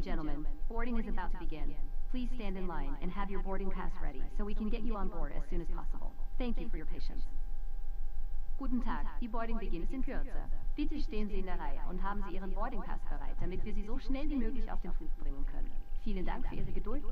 and gentlemen, boarding is about to begin. Please stand in line and have your boarding pass ready so we can get you on board as soon as possible. Thank you for your patience. Guten Tag, die Boarding beginnt in Kürze. Bitte stehen Sie in der Reihe und haben Sie Ihren Boarding Pass bereit, damit wir Sie so schnell wie möglich auf den Flug bringen können. Vielen Dank für Ihre Geduld.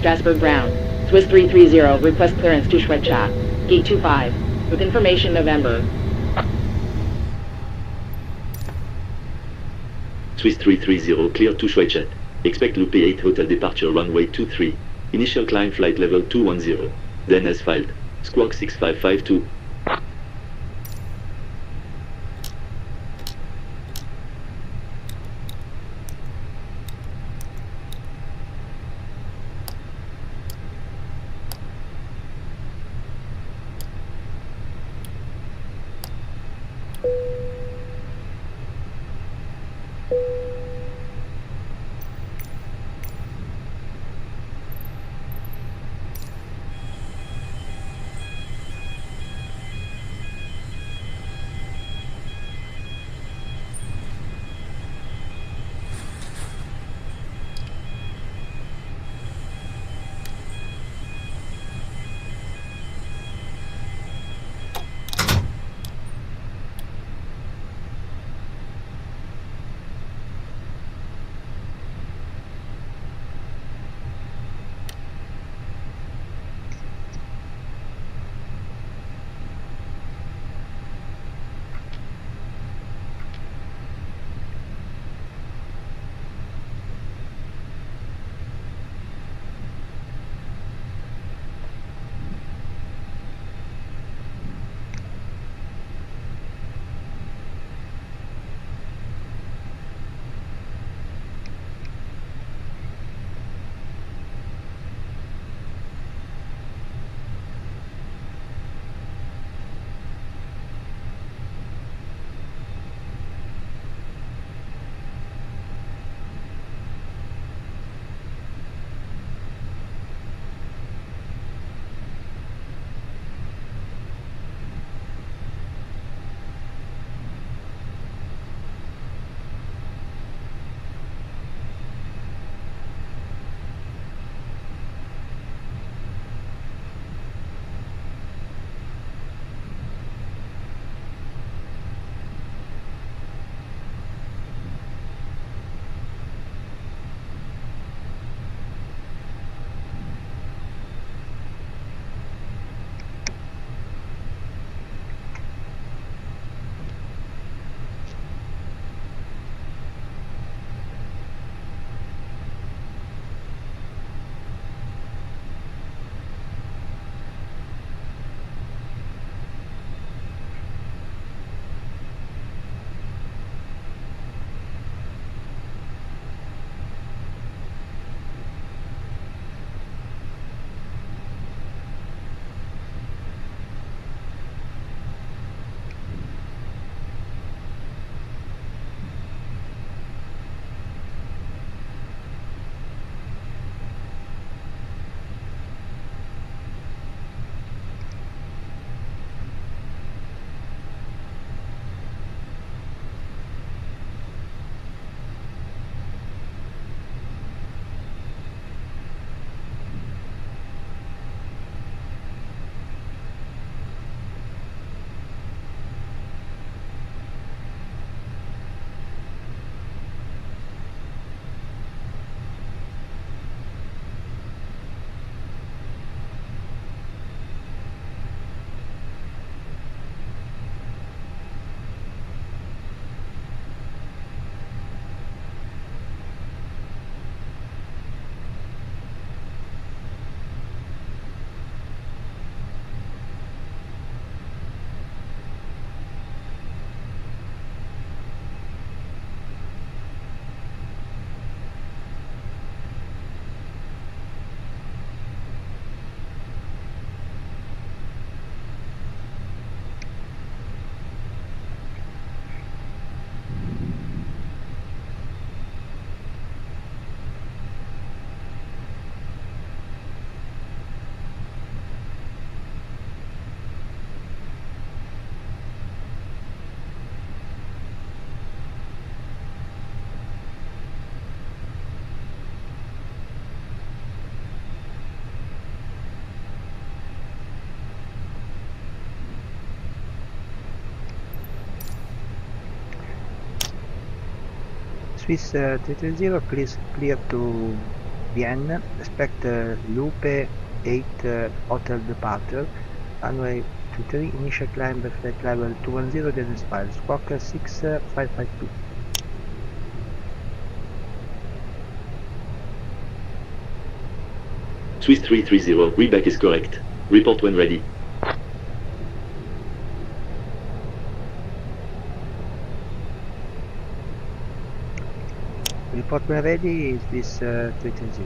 Strasburg Brown, Swiss 330, request clearance to Schwechat, Gate 25, with information November. Swiss 330, clear to Schwechat. Expect Loop 8 hotel departure runway 23. Initial climb flight level 210. Then as filed. Squawk 6552. Swiss 330, please clear to Wien. Expect Lupe 8 hotel departure. Runway 23, initial climb flight level 210, then expire. Squawk 6552. Swiss 330, readback is correct. Report when ready. Report when ready, Swiss 330.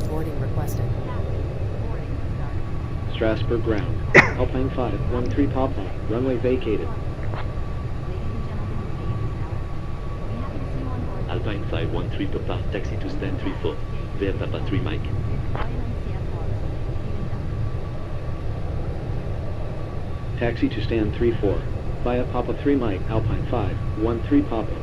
Boarding requested. Strasburg ground. Alpine 513 Papa. Runway vacated. Alpine 513 Papa, taxi to stand 34. Via Papa 3 Mike. Taxi to stand 34. Via Papa 3 Mike, Alpine 513 Papa.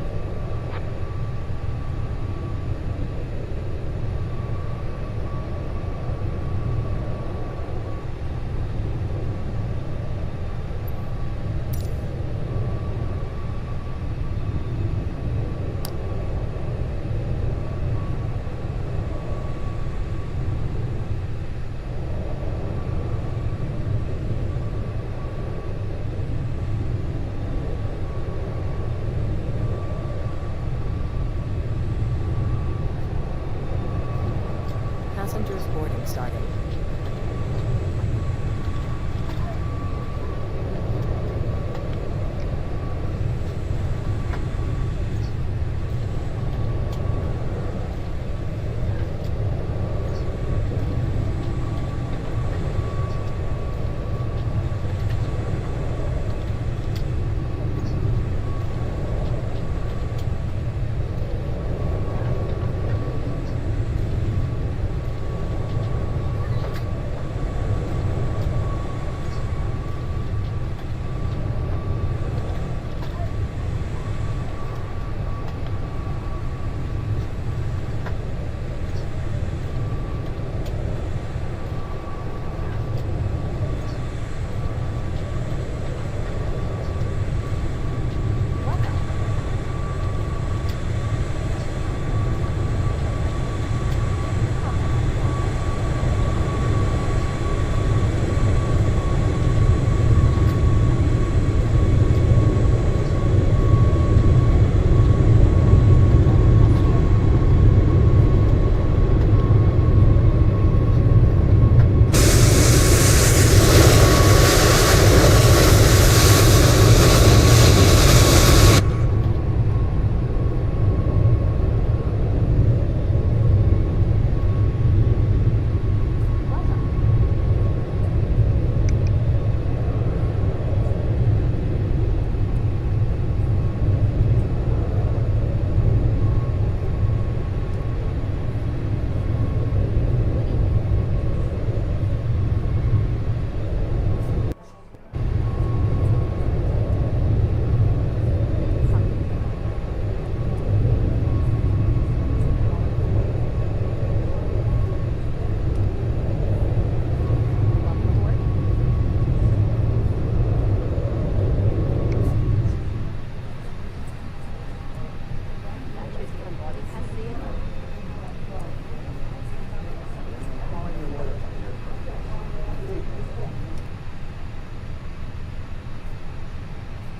Passengers boarding started.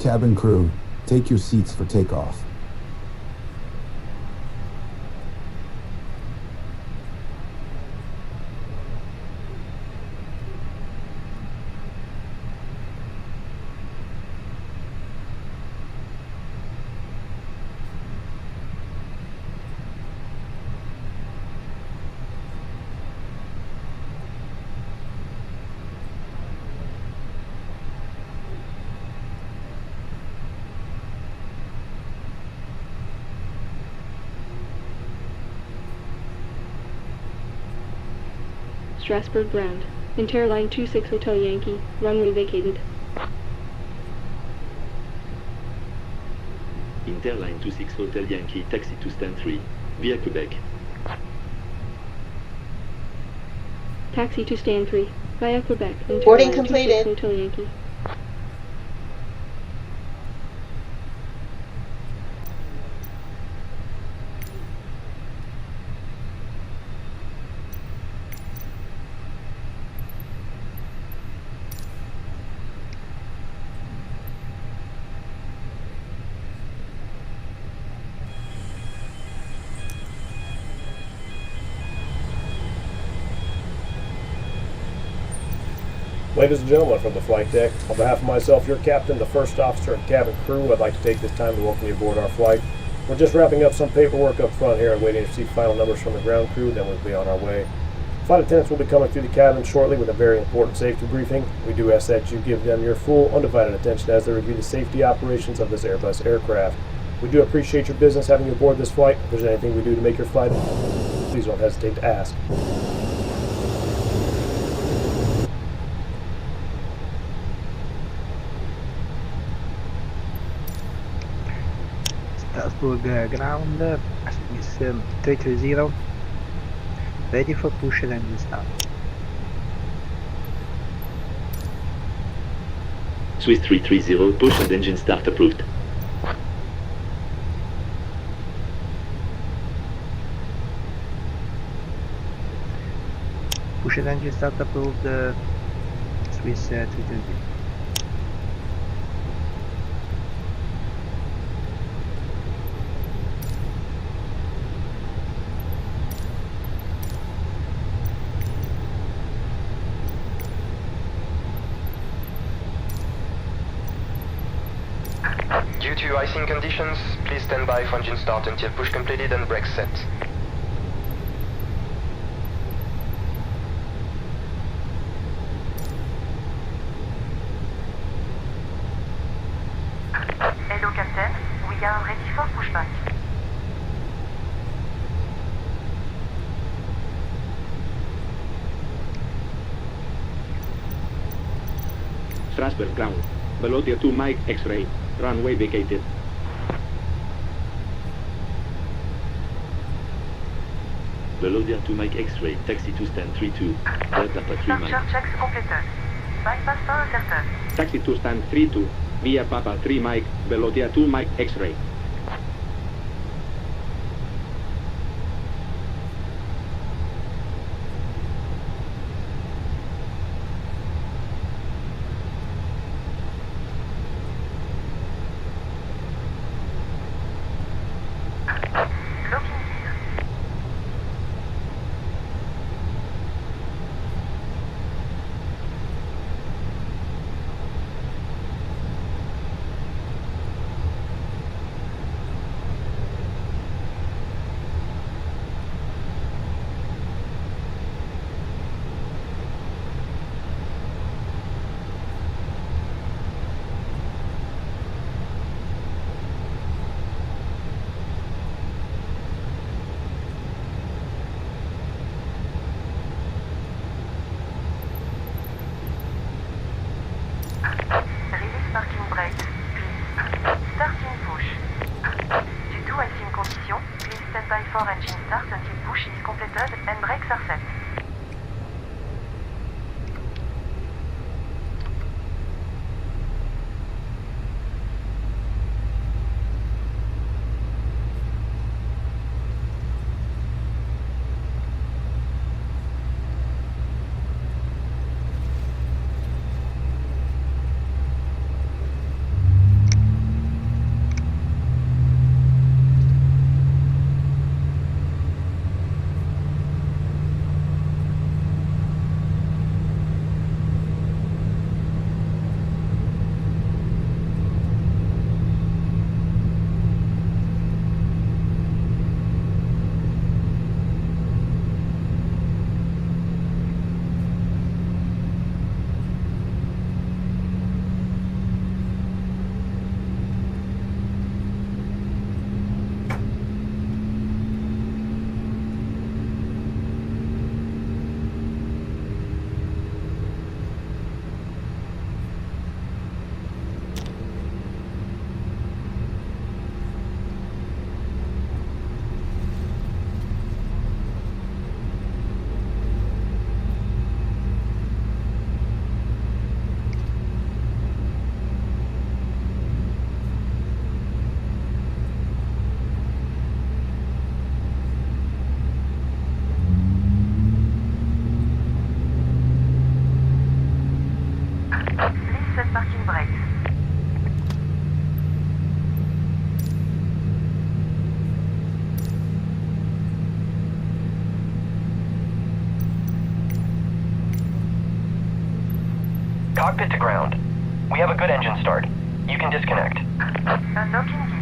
Cabin crew, take your seats for takeoff. Strasburg ground. Interline 26 Hotel Yankee. Runway vacated. Interline 26 Hotel Yankee, taxi to stand 3, via Quebec. Taxi to stand 3, via Quebec. Interline Boarding 26 completed. Hotel Yankee. Ladies and gentlemen from the flight deck, on behalf of myself, your captain, the first officer, and cabin crew, I'd like to take this time to welcome you aboard our flight. We're just wrapping up some paperwork up front here and waiting to receive final numbers from the ground crew, then we'll be on our way. Flight attendants will be coming through the cabin shortly with a very important safety briefing. We do ask that you give them your full, undivided attention as they review the safety operations of this Airbus aircraft. We do appreciate your business having you aboard this flight. If there's anything we do to make your flight, please don't hesitate to ask. Strasburg ground, Swiss 330, ready for push and engine start. Swiss 330, push and engine start approved. Push and engine start approved, Swiss 330. Due to icing conditions, please stand by for engine start until push completed and brakes set. Hello Captain, we are ready for pushback. Strasburg ground. Below tier 2 Mike X-ray. Runway vacated. Below there to Mike X-ray, taxi to stand 32, Delta 3 Departure Mike. checks completed. Bypass pas incertain. Taxi to stand 32, via Papa 3 Mike, below tier 2 Mike X-ray. Release parking brakes, please. Starting push. Due to icing condition, please stand by for engine start until push is completed and brakes are set. cockpit to ground. We have a good engine start. You can disconnect. Docking gear.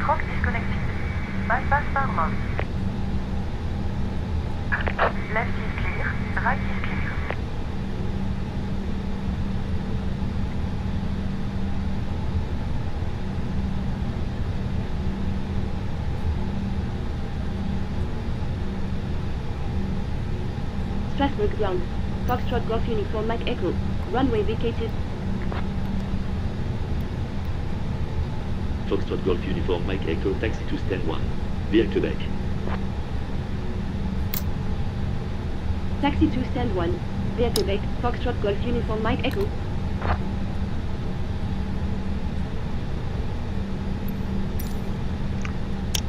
Troc disconnected. Bypass Parma. Left is clear, right is clear. Strasburg ground. Foxtrot Golf Uniform Mike Echo. Runway vacated. Foxtrot Golf Uniform Mike Echo, taxi to stand 1. Via Quebec. Taxi to stand 1. Via Quebec. Foxtrot Golf Uniform Mike Echo.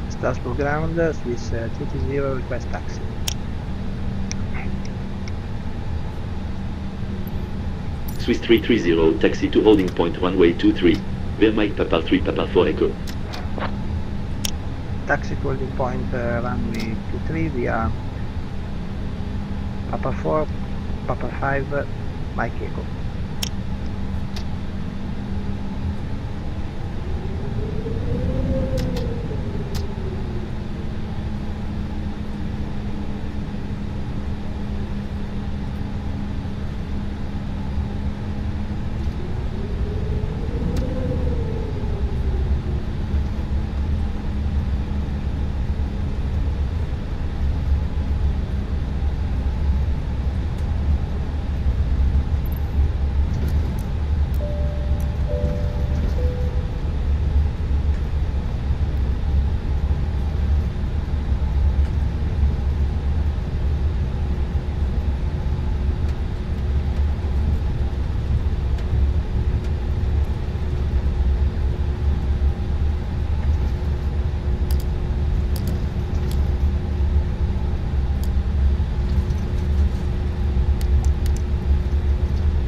Strasburg ground, Swiss 320, request taxi. Swiss 330, taxi to holding point runway 23. Via Mike Papa 3 Papa 4 Echo. Taxi to holding point runway 23 via Papa 4, Papa 5, Mike Echo.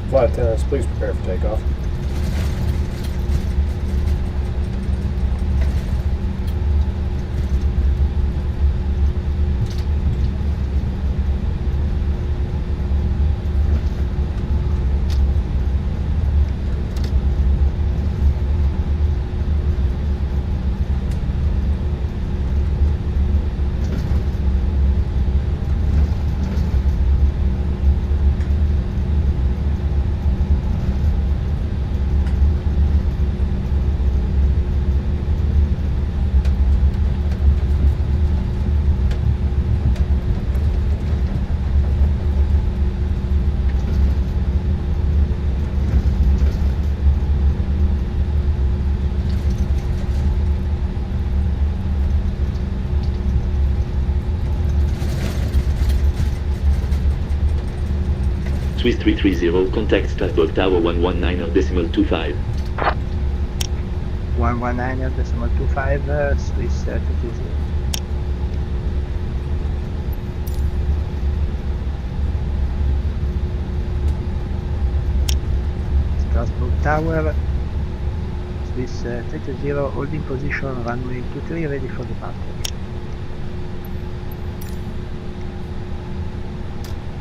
Flight attendants, please prepare for takeoff. Swiss 330, contact Strasburg Tower 119.25. 119.25, Swiss 330. Strasburg Tower, Swiss 330, holding position, runway 23, ready for departure.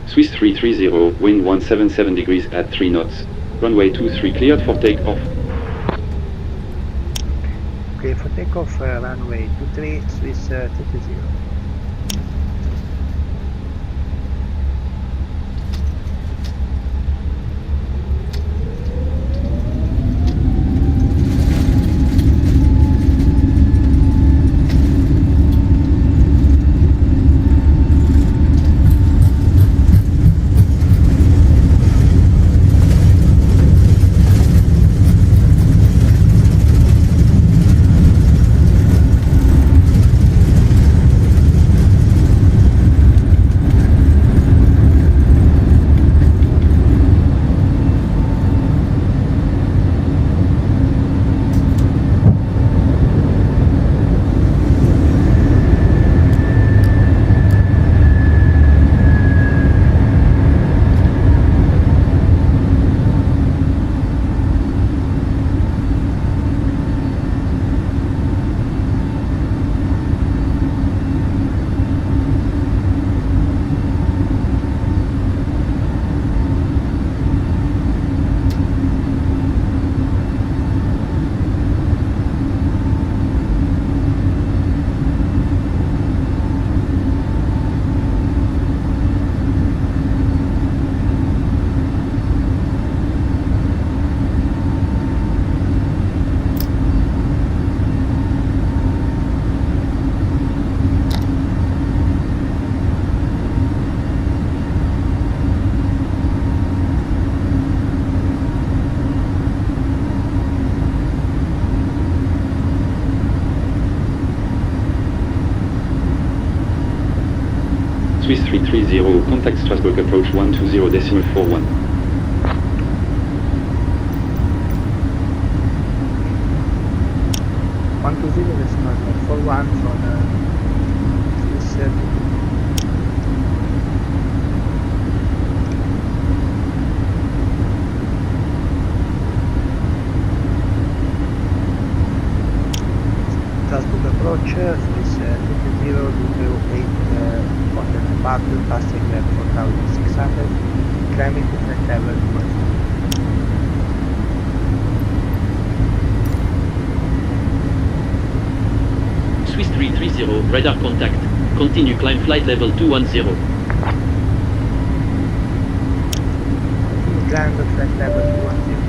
Swiss 330, wind 177 degrees at 3 knots. Runway 23 cleared for takeoff. Clear for takeoff, runway 23, Swiss 330. 330, contact Strasburg approach 120.41. 120.41 from Swiss. Strasburg approach, Swiss 20, Louvre 8, hotel departure, passing 4600, climbing to flight level 20. Swiss 330, radar contact. Continue climb flight level 210. Continue climb to flight level 210.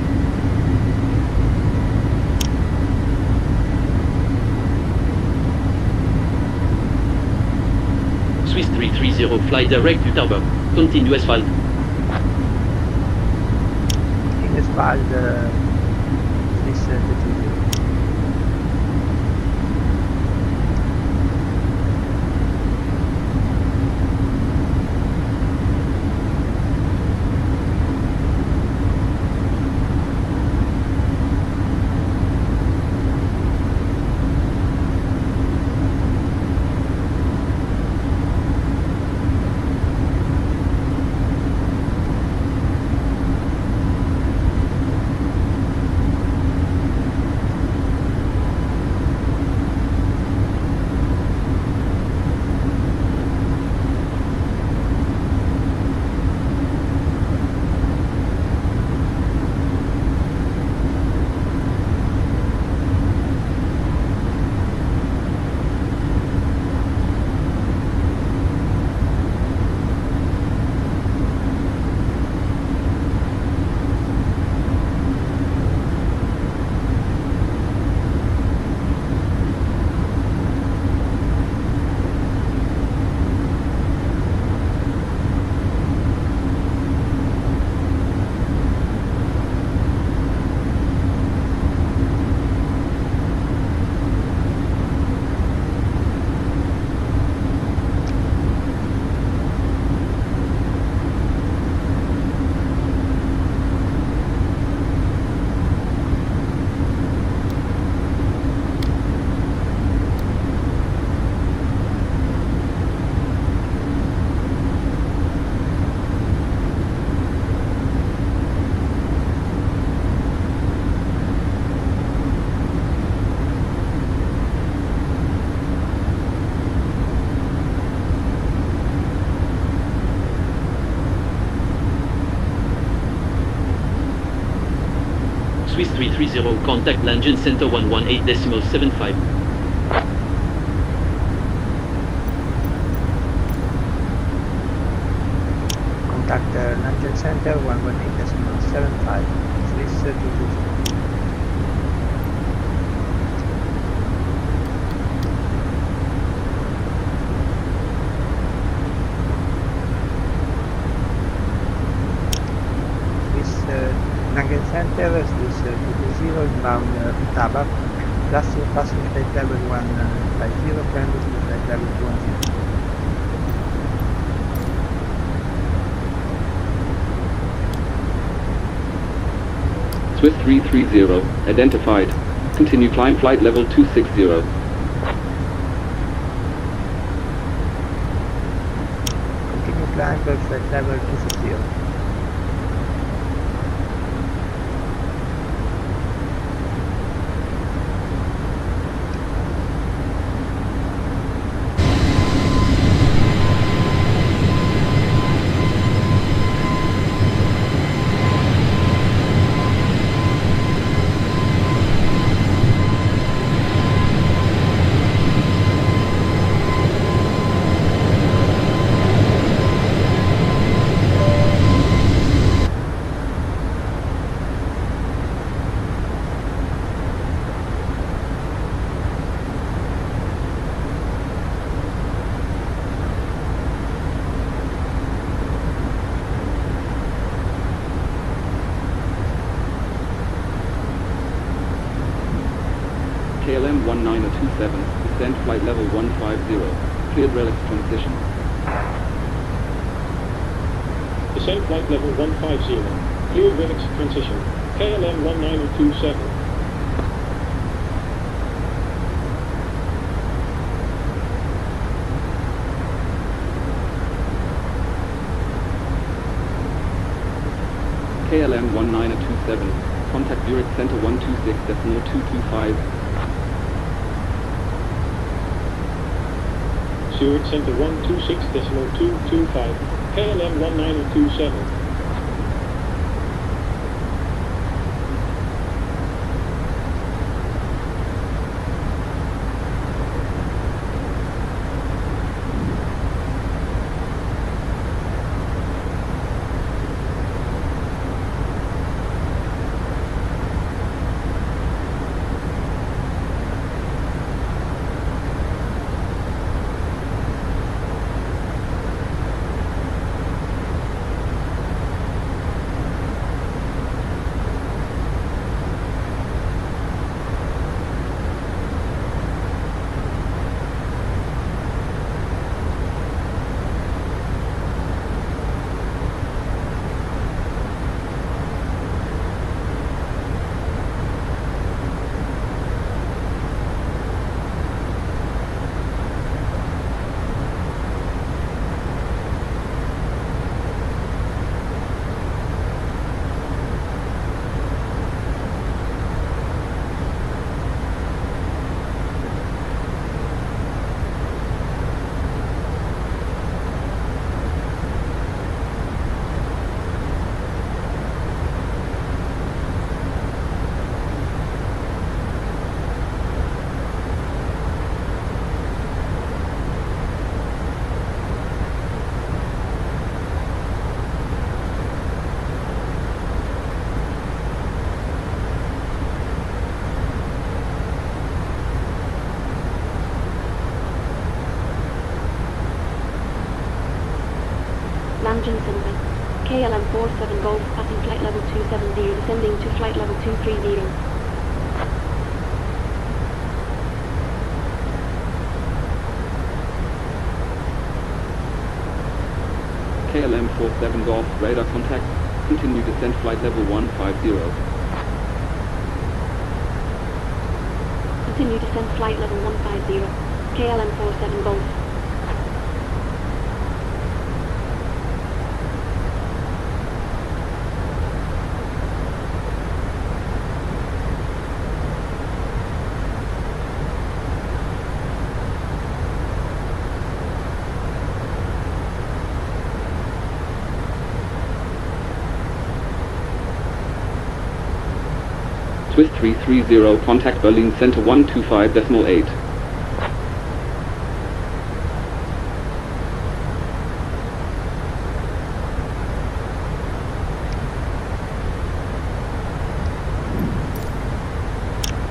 Swiss 330, fly direct to Strasburg. Continue asphalt. Continue asphalt, Swiss 330. Swiss 330, contact Langen Center 118.75. Contact Langen Center 118.75, Swiss 220. Langen Center, Swiss 220, inbound Tabak, passing flight level 150, climbing to flight level 210. Swiss 330, identified. Continue climb flight level 260. Continue climb flight level 260. KLM 19027, descend flight level 150, cleared relics transition. descend flight level 150. Clear Greenwich transition. KLM 1927. KLM 1927. Contact Zurich Center 126.225. Zurich Center 126.225. KLM 1927. London Center. KLM 47 Golf passing flight level 270, descending to flight level 230. KLM 47 Golf, radar contact. Continue descent flight level 150. Continue descent flight level 150. KLM 47 Golf. Swiss 330, contact Berlin Center 125.8.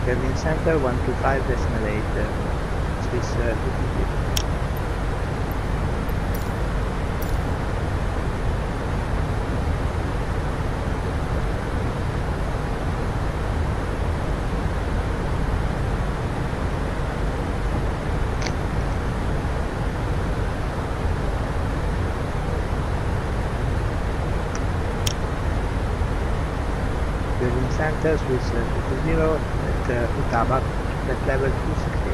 Berlin Center 125.8. Swiss 250. Berlin Center, Swiss 220 at Utaba, at level 260.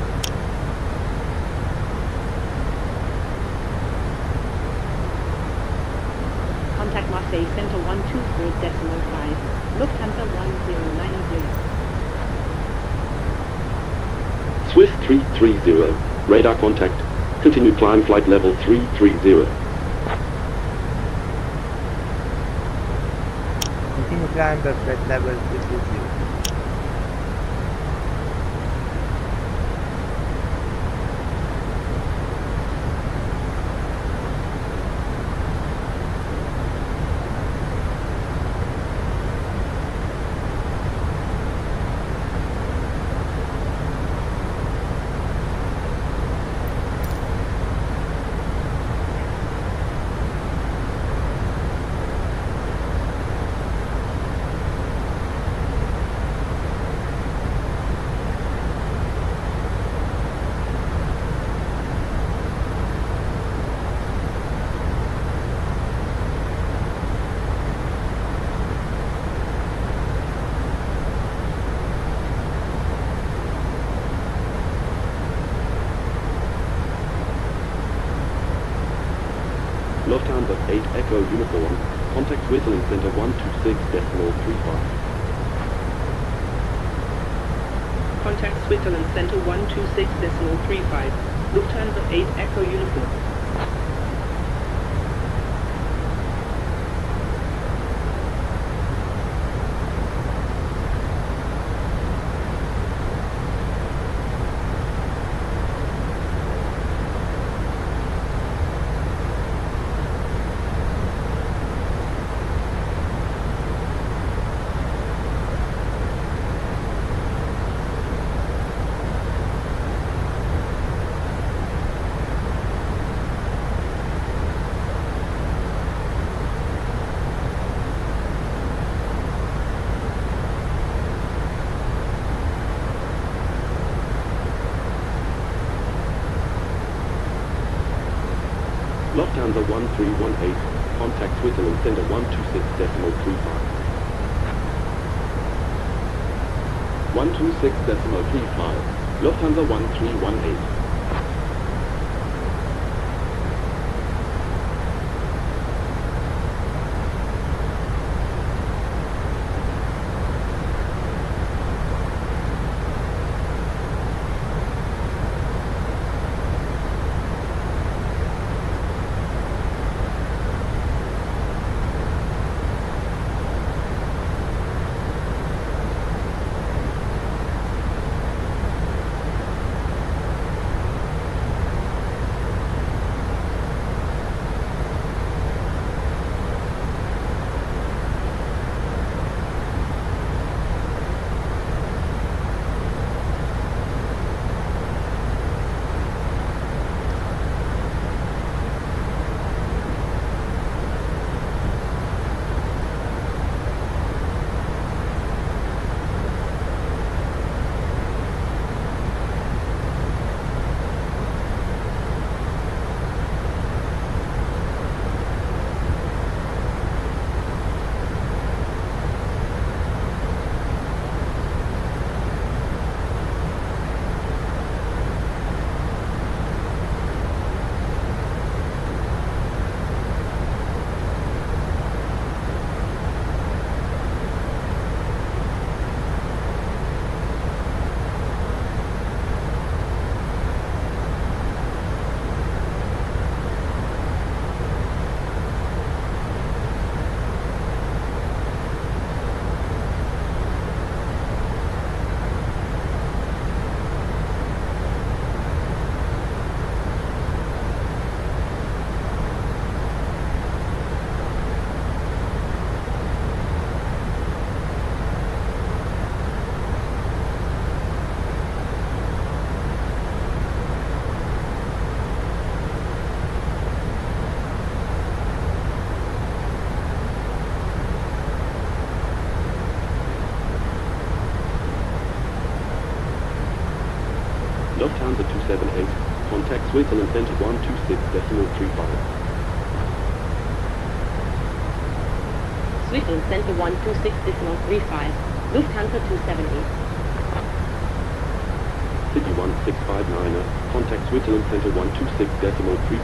Contact Marseille Center 124.5. Lufthansa 1090. Swiss 330, radar contact. Continue climb flight level 330. Continue climb at flight level 330. Lufthansa 8 Echo Uniform, contact Switzerland Center 126.35. Contact Switzerland Center 126.35. Lufthansa 8 Echo Uniform. Lufthansa 1318, contact Switzerland Center 126.35. 126.35, Lufthansa 1318. Lufthansa 278, contact Switzerland Center 126.35. Switzerland Center 126.35. Lufthansa 278. City 1659er, contact Switzerland Center 126.35.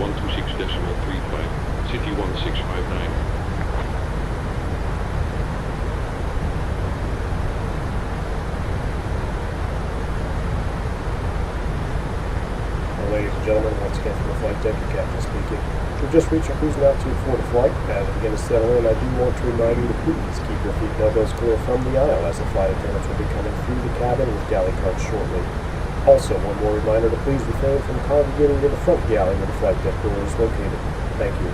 126.35, City 1659. Ladies and gentlemen, once again from the flight deck, your captain speaking. We've just reached our cruising altitude for the flight. As we begin to settle in, I do want to remind you to please keep your feet and elbows clear from the aisle as the flight attendants will be coming through the cabin with galley carts shortly. Also, one more reminder to please refrain from congregating near the front galley where the flight deck door is located. Thank you.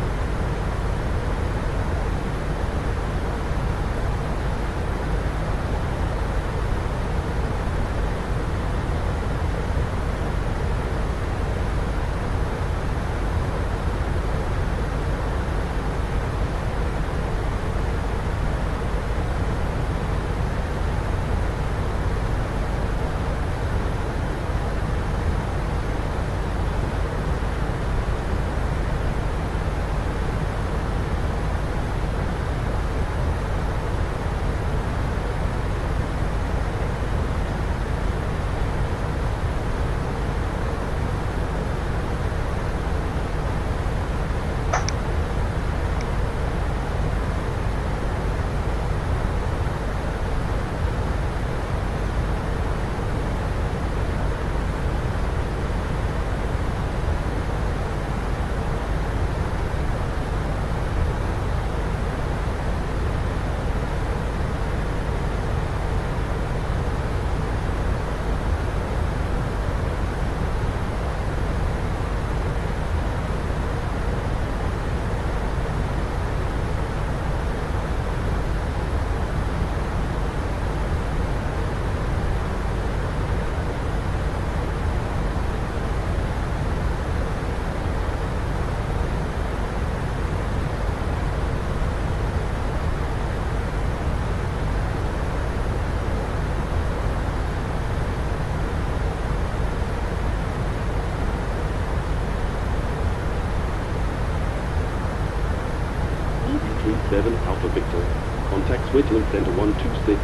37 Alpha Victor. Contact Switzerland Center 126.35.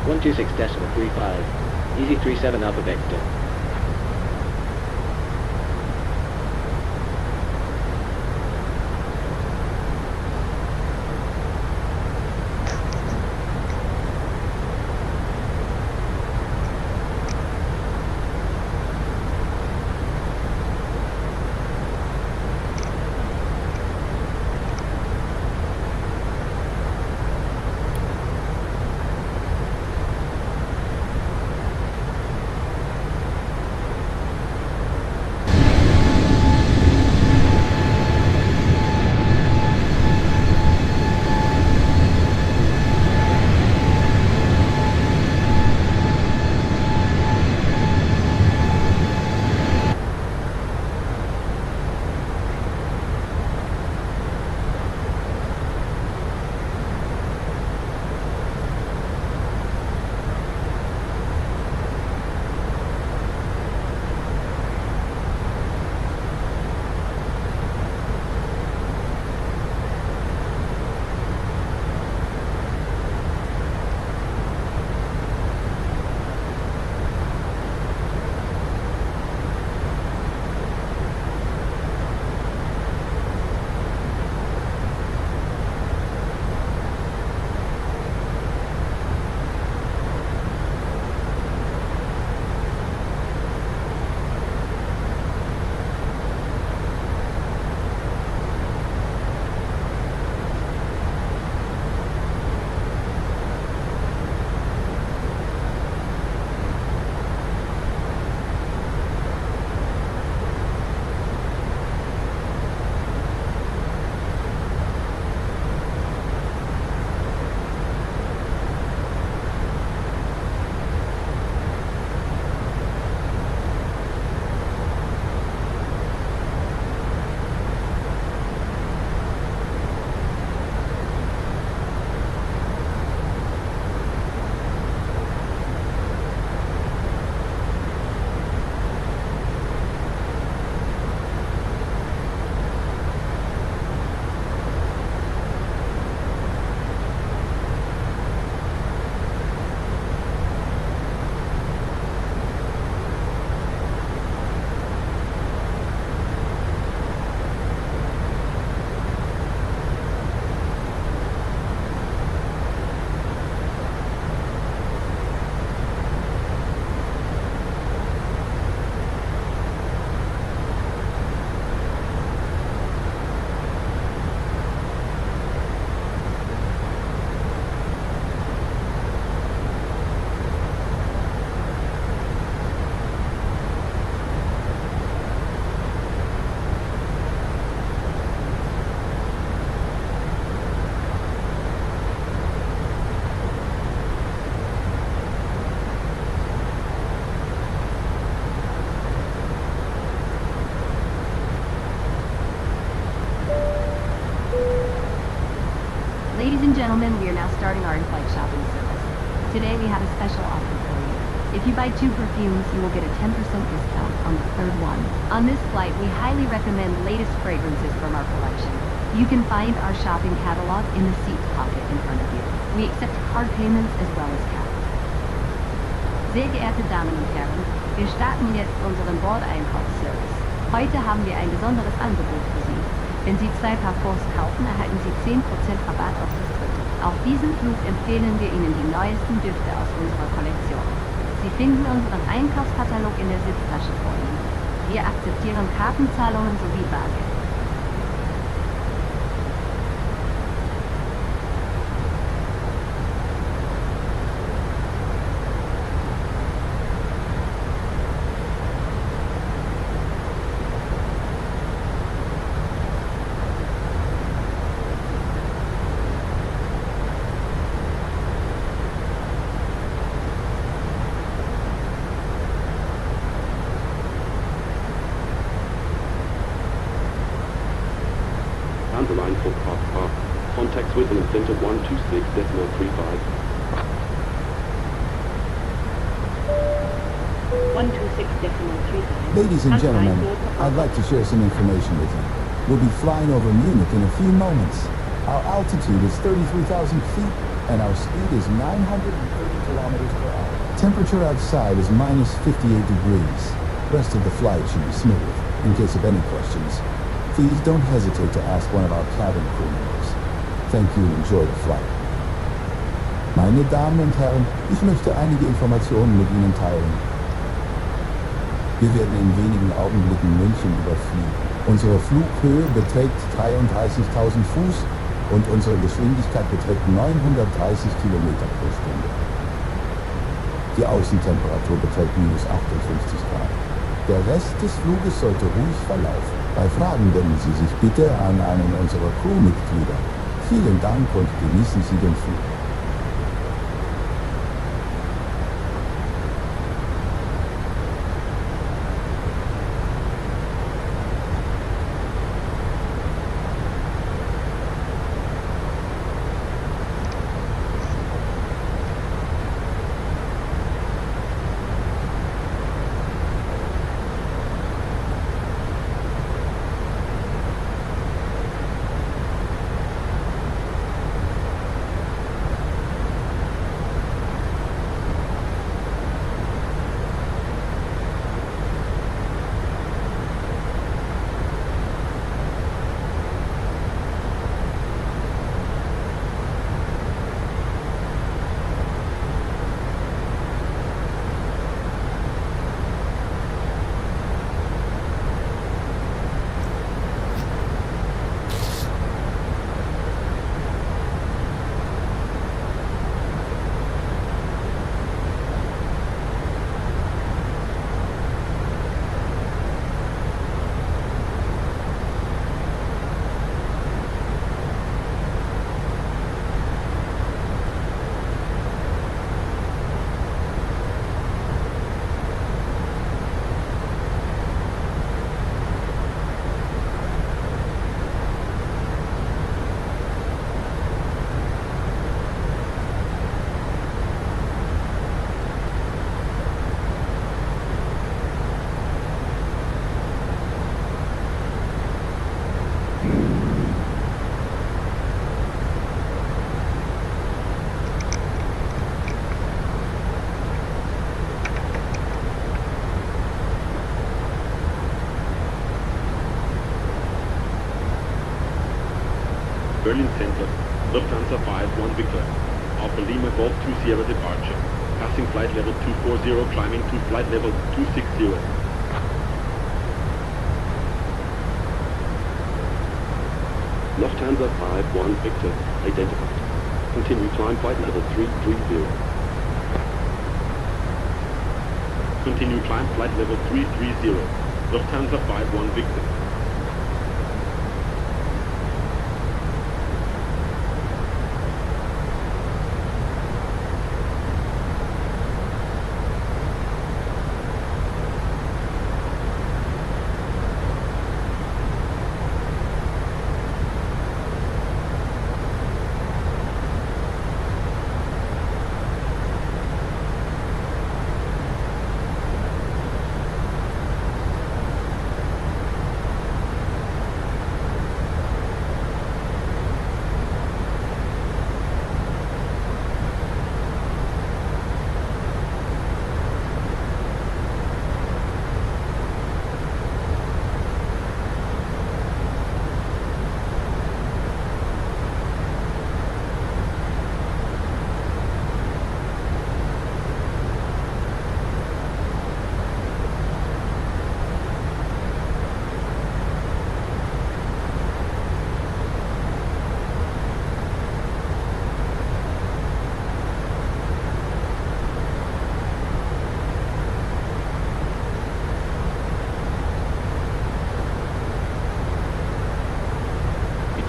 126.35. Easy 37 Alpha Victor. Ladies and gentlemen, we are now starting our in-flight shopping service. Today we have a special offer for you. If you buy 2 perfumes, you will get a 10% discount on the third one. On this flight, we highly recommend latest fragrances from our collection. You can find our shopping catalog in the seat pocket in front of you. We accept card payments as well as cash. Sehr geehrte Damen und Herren, wir starten jetzt unseren Bordeinkaufsservice. Heute haben wir ein besonderes Angebot für Sie. Wenn Sie 2 Parfums kaufen, erhalten Sie 10% Rabatt auf das dritte. Auf diesem Flug empfehlen wir Ihnen die neuesten Düfte aus unserer Kollektion. Sie finden unseren Einkaufskatalog in der Sitztasche vor Ihnen. Wir akzeptieren Kartenzahlungen sowie Bargeld. Underline for Park. Contact Switzerland Center 126.35. 126 116.35. Ladies and gentlemen, I'd like to share some information with you. We'll be flying over Munich in a few moments. Our altitude is 33,000 feet, and our speed is 930 kilometers per hour. Temperature outside is minus 58 degrees. Rest of the flight should be smooth. In case of any questions, please don't hesitate to ask one of our cabin crew members. Thank you and enjoy the flight. Meine Damen und Herren, ich möchte einige Informationen mit Ihnen teilen. Wir werden in wenigen Augenblicken München überfliegen. Unsere Flughöhe beträgt 33.000 Fuß und unsere Geschwindigkeit beträgt 930 Kilometer pro Stunde. Die Außentemperatur beträgt minus 58 Grad. Der Rest des Fluges sollte ruhig verlaufen. Bei Fragen wenden Sie sich bitte an einen unserer Crewmitglieder. Vielen Dank und genießen Sie den Flug. Berlin Center, Lufthansa 51 Victor, Alpha Lima Golf 2 Sierra departure, passing flight level 240, climbing to flight level 260. Lufthansa 51 Victor, identified. Continue climb flight level 330. Continue climb flight level 330, Lufthansa 51 Victor.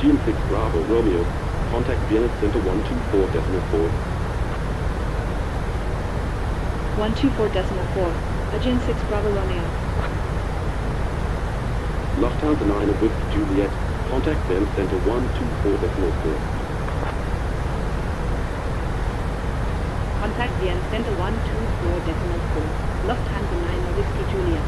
June 6 Bravo Romeo, contact Vienna Center 124.4. 124.4, Aegean 6 Bravo Romeo. Lufthansa 9 with Juliet, contact Vienna Center 124.4. Contact Vienna Center 124.4. Lufthansa 9 Whiskey Julia.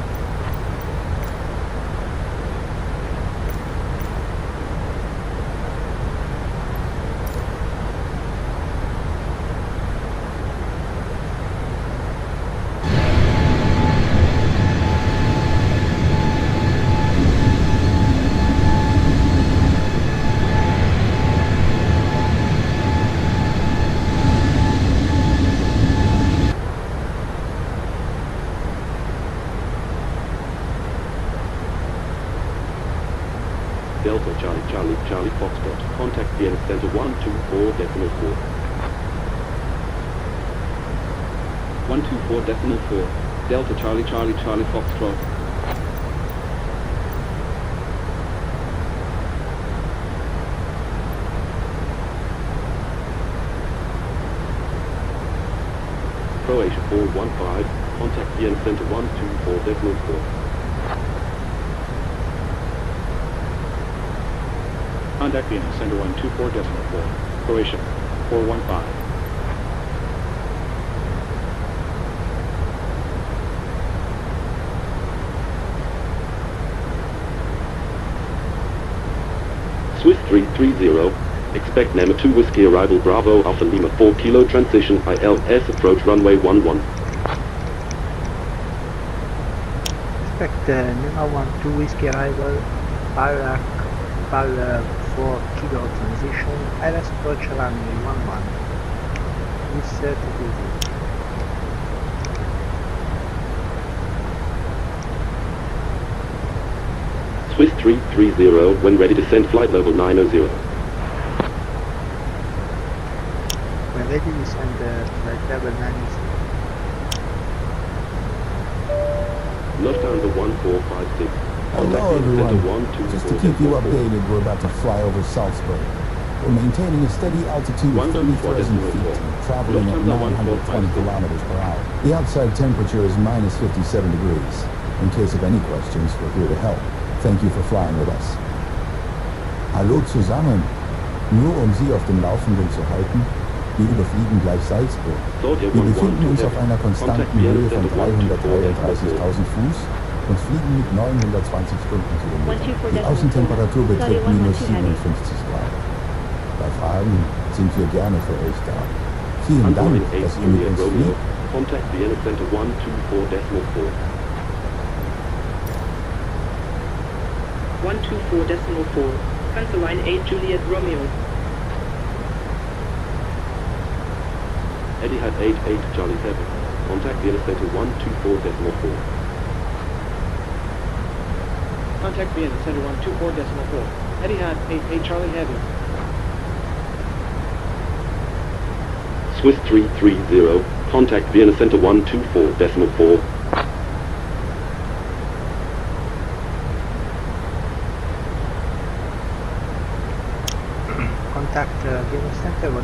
Delta Charlie Charlie Charlie Foxtrot. Contact Vienna Center 124.4. 124.4. Delta Charlie Charlie Charlie Foxtrot. Croatia 415. Contact Vienna Center 124.4. Contact Vienna Center 124.4. Croatia 415. Swiss 330. Expect Lima 2 Whiskey arrival Bravo Alpha Lima 4 Kilo transition ILS approach runway 11. Expect Lima 1 2 Whiskey arrival, Park 4 Kilo transition, ILS approach runway 11. With 30 Swiss 330, when ready to send flight level 900. When ready to send flight level 900. Lufthansa 1456. Hello everyone. Just to keep you updated, we're about to fly over Strasburg. We're maintaining a steady altitude of 30,000 feet, traveling at 920 kilometers per hour. The outside temperature is minus 57 degrees. In case of any questions, we're here to help. Thank you for flying with us. Hallo zusammen. Nur um Sie auf dem Laufenden zu halten, wir überfliegen gleich Salzburg. Wir befinden uns auf einer konstanten Höhe von 333.000 Fuß und fliegen mit 920 Stundenkilometern. Die Außentemperatur beträgt minus 57 Grad. Bei Fragen sind wir gerne für euch da. Vielen Dank, dass ihr mit uns fliegt. Contact Vienna Center 124.4. 124.4. Cancel line 8 Juliet Romeo. Etihad 88 Charlie 7. Contact Vienna Center 124.4. Contact Vienna Center 124.4. Etihad 88 Charlie Heavy. Swiss 330. Contact Vienna Center 124.4. Contact Vienna Center 124.4.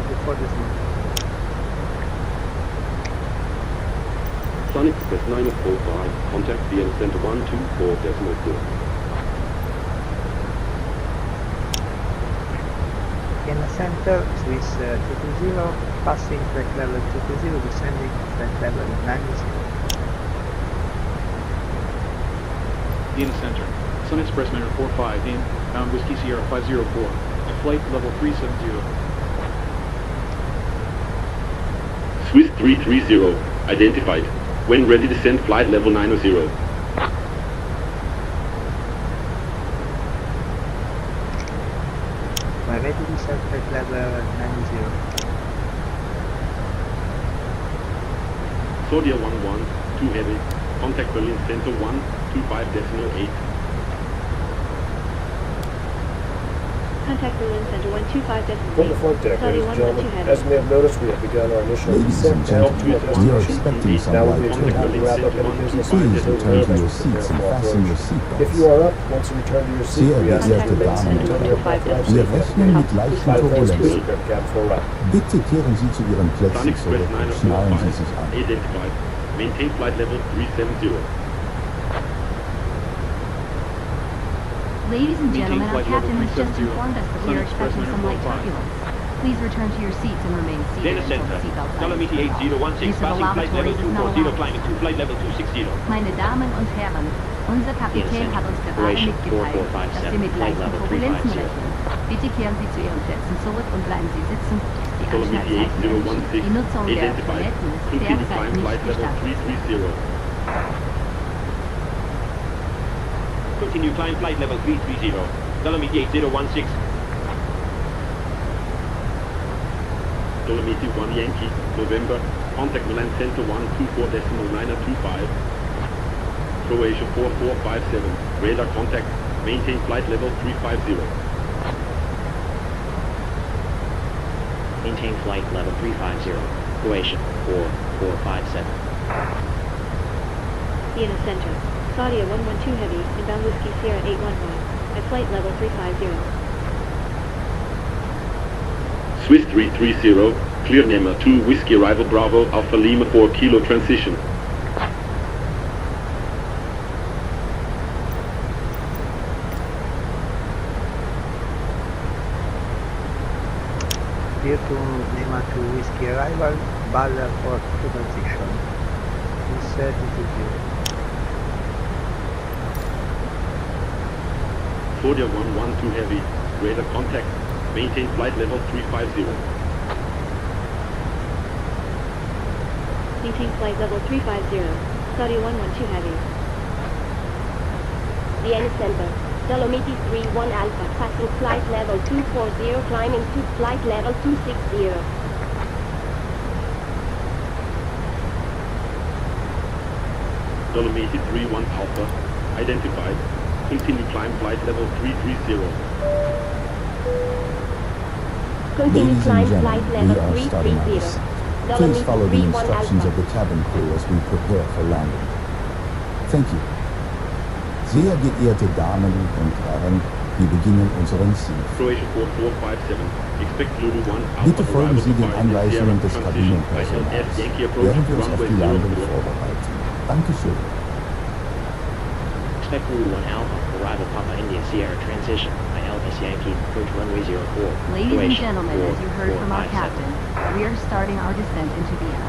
Sun Express 945. Contact Vienna Center 124.4. Vienna Center, Swiss 220, passing flight level 220, descending flight level 90. Vienna Center. Sun Express 945 in, bound Whiskey Sierra 504. At flight level 370. Swiss 330. Identified. When ready to send flight level 900. When ready to send flight level 90. Sordia 11, 2 heavy. Contact Berlin Center 125.8. Contact Berlin Center 125.8. From the flight deck, ladies and gentlemen, as you may have noticed, we have begun our initial descent down to our We are destination. expecting Now some we'll be light attempting to wrap up any business Please items return to that your we seats and prepare for fasten your operation. seatbelts. If you are up, once you return to your seat, Sehr we ask that geehrte you remain Damen und seated Herren, until our flight wir signal rechnen mit leichten Flight plans to Turbulenzen. the cab for wrap. Bitte kehren Sie zu Ihren Sun Plätzen Express zurück und schnallen Sie sich an. 945. Identified. Maintain flight level 370. Ladies and Maintain gentlemen, our flight level captain has just 370. informed us that we Sun are Express expecting some light 945. turbulence. Please return to your seats and remain seated Dana until the Center, seatbelt sign Dolomiti is turned off. 8016, Use of the passing flight level lavatories is not 240, allowed. climbing to flight level 260. Meine Damen und Herren, unser Kapitän hat uns gerade Croatia mitgeteilt, dass Sie mit 4457, leichten level Turbulenzen 350. rechnen. Bitte kehren Sie zu Ihren Plätzen zurück und bleiben Sie sitzen, bis die Dolomiti Anschnallzeichen erlischt. 8016, Die Nutzung der identified. Toiletten ist Continue derzeit climb nicht flight level gestattet. 330. Continue climb flight level 330. Dolomiti 8016. Dolomiti 1 Yankee, November, contact Milan Center 124.925. Croatia 4457, radar contact, maintain flight level 350. Maintain flight level 350. Croatia 4457. Vienna Center. Saudia 112 Heavy, inbound Whiskey Sierra 811, at flight level 350. Swiss 330, clear Nema 2 Whiskey Arrival Bravo, Alpha Lima 4 Kilo transition. Clear to Lima to Whiskey Arrival, Baller for transition. Insert into view. Saudia 112 Heavy, radar contact, maintain flight level 350. Maintain flight level 350. Saudia 112 Heavy. Vienna Center. Dolomiti 31 Alpha, passing flight level 240, climbing to flight level 260. Dolomiti 31 Alpha, identified. Continue climb flight level 330. Continue Ladies climb and flight gentlemen, level we are starting our 330. descent. Please Dolomiti follow the 31 instructions Alpha. of the cabin crew as we prepare for landing. Thank you. Sehr geehrte Damen und Herren, wir beginnen unseren Ziel. Croatia 4457, expect Lulu 1 Alpha Bitte folgen arrival Sie den depart in the Sierra Anweisungen des transition by Kabinenpersonals, LFST Yankee approach, während wir uns auf runway die Landung 04. vorbereiten. Dankeschön. Expect Lulu 1 Alpha, arrival Papa India Sierra transition by LFS Yankee, approach runway 04. Ladies and Croatia gentlemen, as you heard from our 4457. captain, we are starting our descent into Vienna.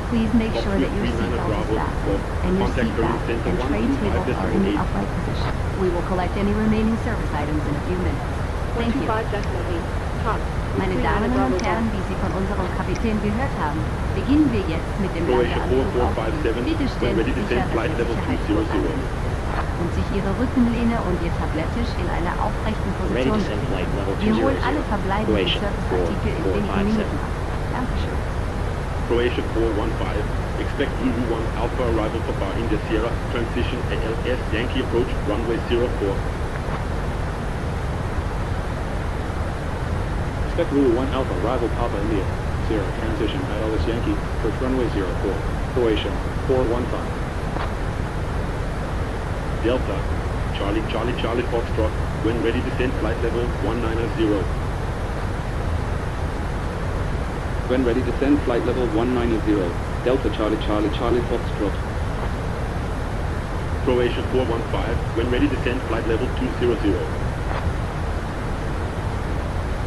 Please make sure that your seatbelt is fastened and your seat back and tray tables are in the upright position. We will collect any remaining service items in a few minutes. Thank you. 125.8. Top. Meine Damen und Herren, wie Sie von unserem Kapitän gehört haben, beginnen wir jetzt mit dem Croatia Landeanflug auf Wien. 4457, Bitte when stellen ready Sie to sicher, send dass flight Ihr level Sicherheitsgurt 200. anliegt und sich Ihre Rückenlehne und Ihr Tablettisch in einer aufrechten Ready Position to send flight level befinden. Wir holen alle 200. verbleibenden Croatia Serviceartikel in wenigen 4457. Minuten ab. Dankeschön. Croatia 415, expect Lulu 1 Alpha arrival Papa India Sierra transition at LS Yankee approach runway 04. Expect Lulu 1 Alpha, arrival Papa India, Sierra, transition at LS Yankee, approach runway 04, Croatia, 415. Delta, Charlie Charlie Charlie Foxtrot, when ready to send flight level 190. When ready to send flight level 190, Delta Charlie Charlie Charlie Foxtrot. Croatia 415, when ready to send flight level 200.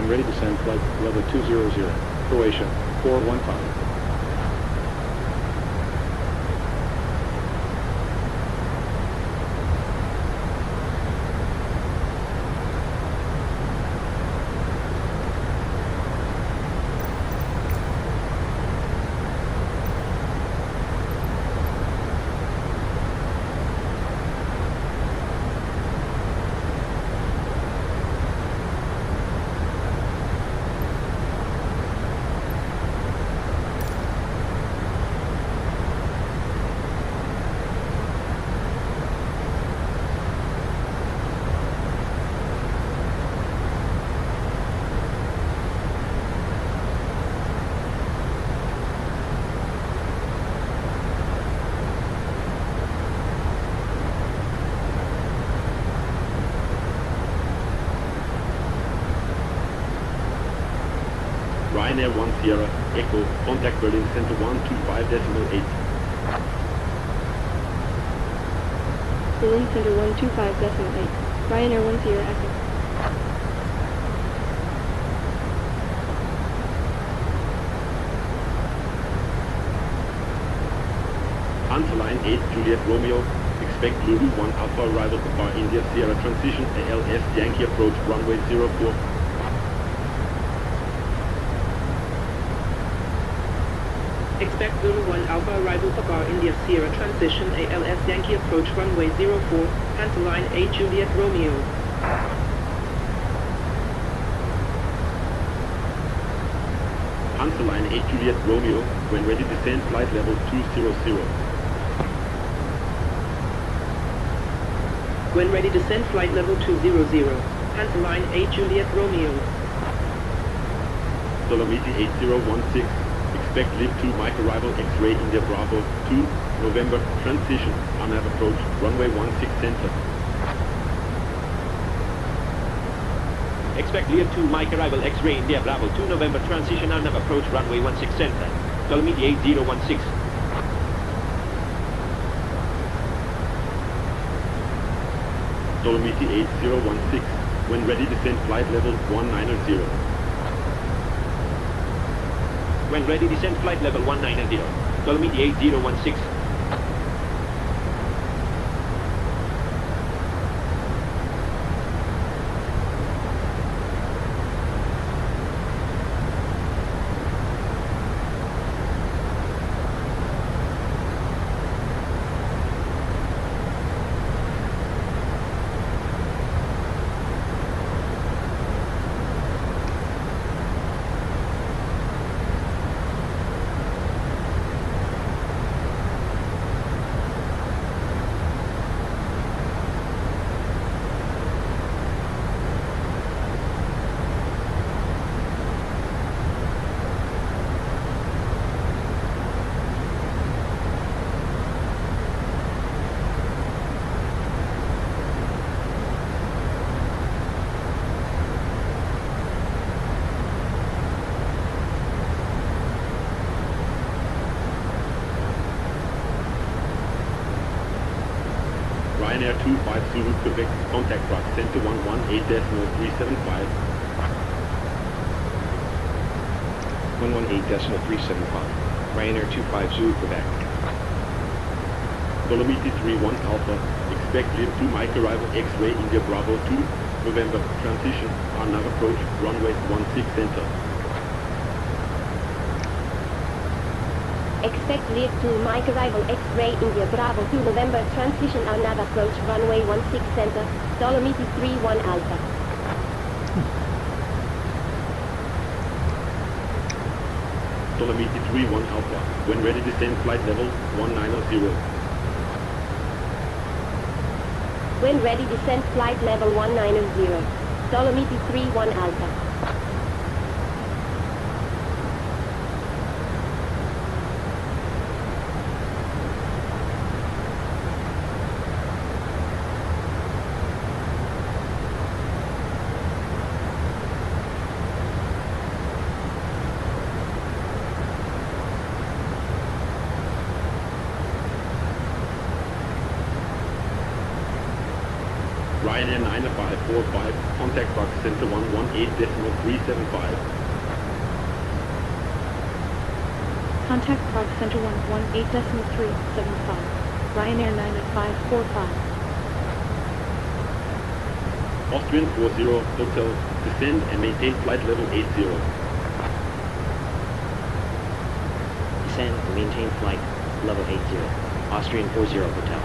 I'm ready to send flight level 200, Croatia, 415. Ryanair 1 Sierra, Echo, contact Berlin Center 125.8. Berlin Center 125.8. Ryanair 10 Echo. 8 Juliet Romeo. Expect Lulu 1 Alpha arrival Papa India Sierra transition ALS Yankee approach runway 04. Expect Lulu 1 Alpha arrival Papa India Sierra transition ALS Yankee approach runway 04, Panther line 8 Juliet Romeo. Panther line 8 Juliet Romeo, when ready descend flight level 200. When ready descend flight level 200, Panther line 8 Juliet Romeo. Dolomiti 8016. Expect lift 2 Mike arrival X-ray India Bravo 2, November, transition, RNAV approach, runway 16 center. Expect lift 2 Mike arrival X-ray India Bravo 2, November, transition, RNAV approach, runway 16 center. Dolomiti 8016. Dolomiti 8016, when ready descend flight level 190. When ready, descend flight level 190. Dolomiti 8016. Ryanair 25 Zulu Quebec, contact route center 118.375. 118.375. Ryanair 25 Zulu Quebec. Dolomiti 31 Alpha, expect lift 2 Mike arrival X-ray India Bravo 2, November, transition, RNAV approach, runway 16 center. Expect lift 2 Mike arrival X-ray India Bravo 2 November transition RNAV approach runway 16 center, Dolomiti 31 Alpha. Dolomiti 31 Alpha, when ready descend flight level 190. When ready descend flight level 190, Dolomiti 31 Alpha. Ryanair 9545, contact box center 118.375. Contact Park Center 118.375. Ryanair 9545. Austrian 40 Hotel, descend and maintain flight level 80. Descend and maintain flight level 80. Austrian 40 Hotel.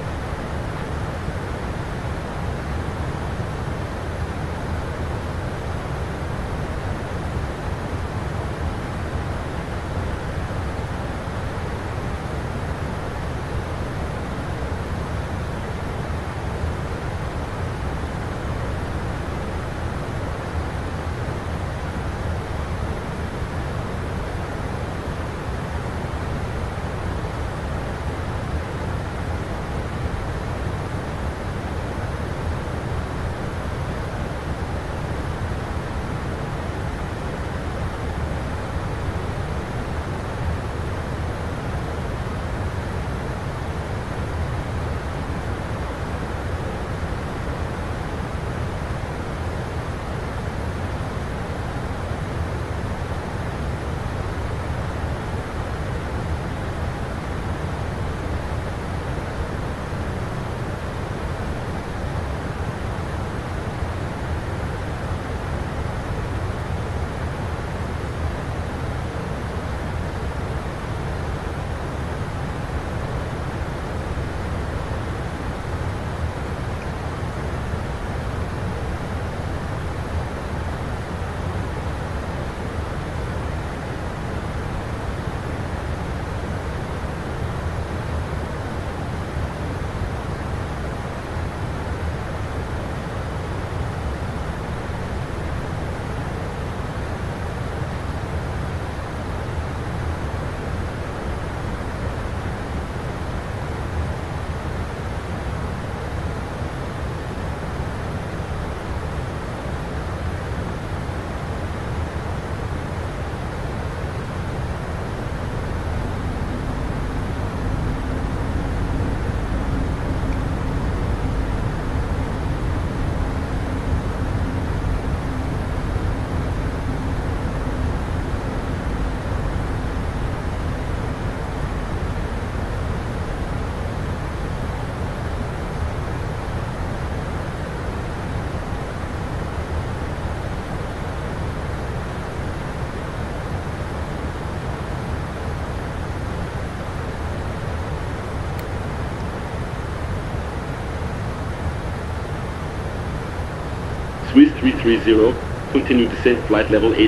Swiss 330, continue descent flight level 80.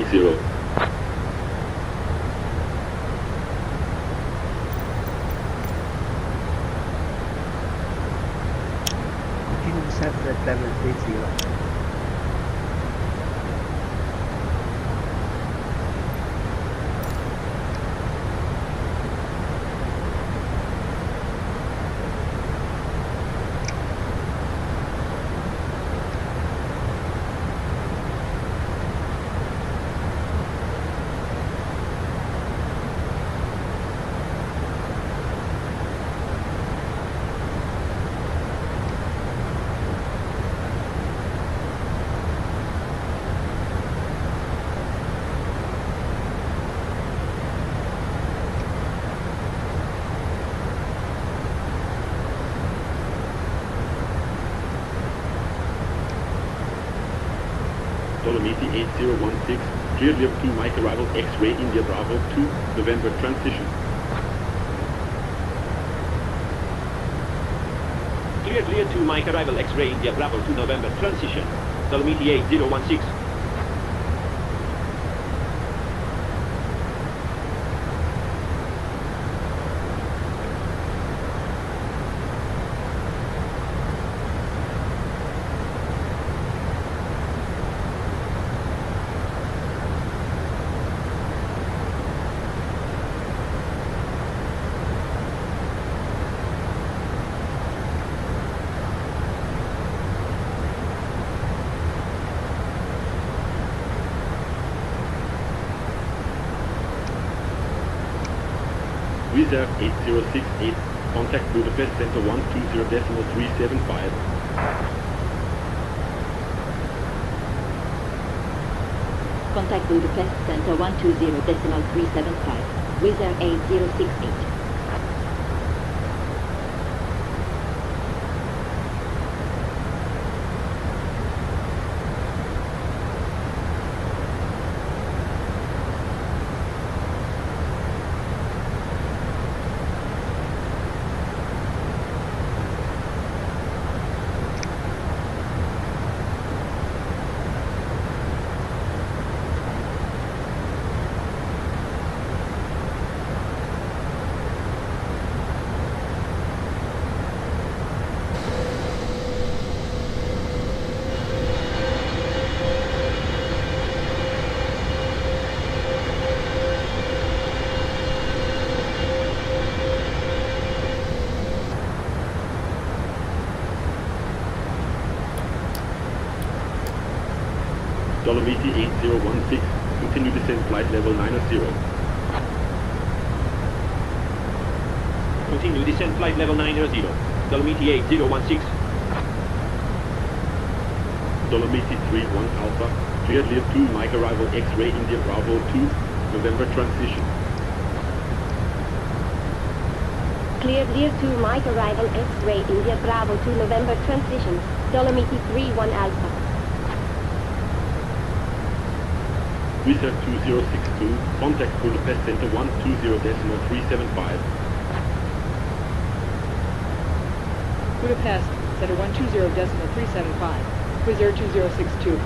Continue descent at level 80. Dolomiti 8016, clear level 2 Mike arrival X-ray India Bravo 2, November transition. Clear 2 Mike arrival X-ray India Bravo 2 November transition. Dolomiti 8016. Reserve 8068, contact Budapest Center 120.375. Contact Budapest Center 120.375. Reserve 8068. Dolomiti 8016, continue descent flight level 90. Continue descent flight level 90. Dolomiti 8016. Dolomiti 31 Alpha, cleared level 2 Mike arrival X-ray India Bravo 2, November transition. Cleared Lear 2 Mike arrival X-ray India Bravo 2 November transition. Dolomiti 31 Alpha. Reserve 2062, contact Budapest Center 120.375. Budapest, Center 120.375. Reserve 2062.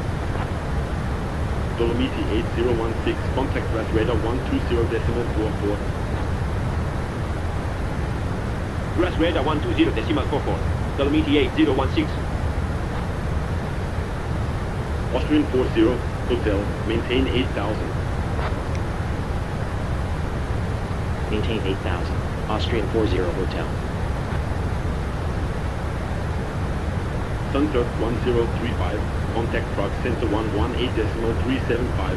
Dolomiti 8016, contact Radar 120.44. Grass radar 120.44. Dolomiti 8016. Austrian 40, hotel, maintain 8000. Maintain 8000. Austrian 40 Hotel. Sunturk 1035, contact truck center 118.375.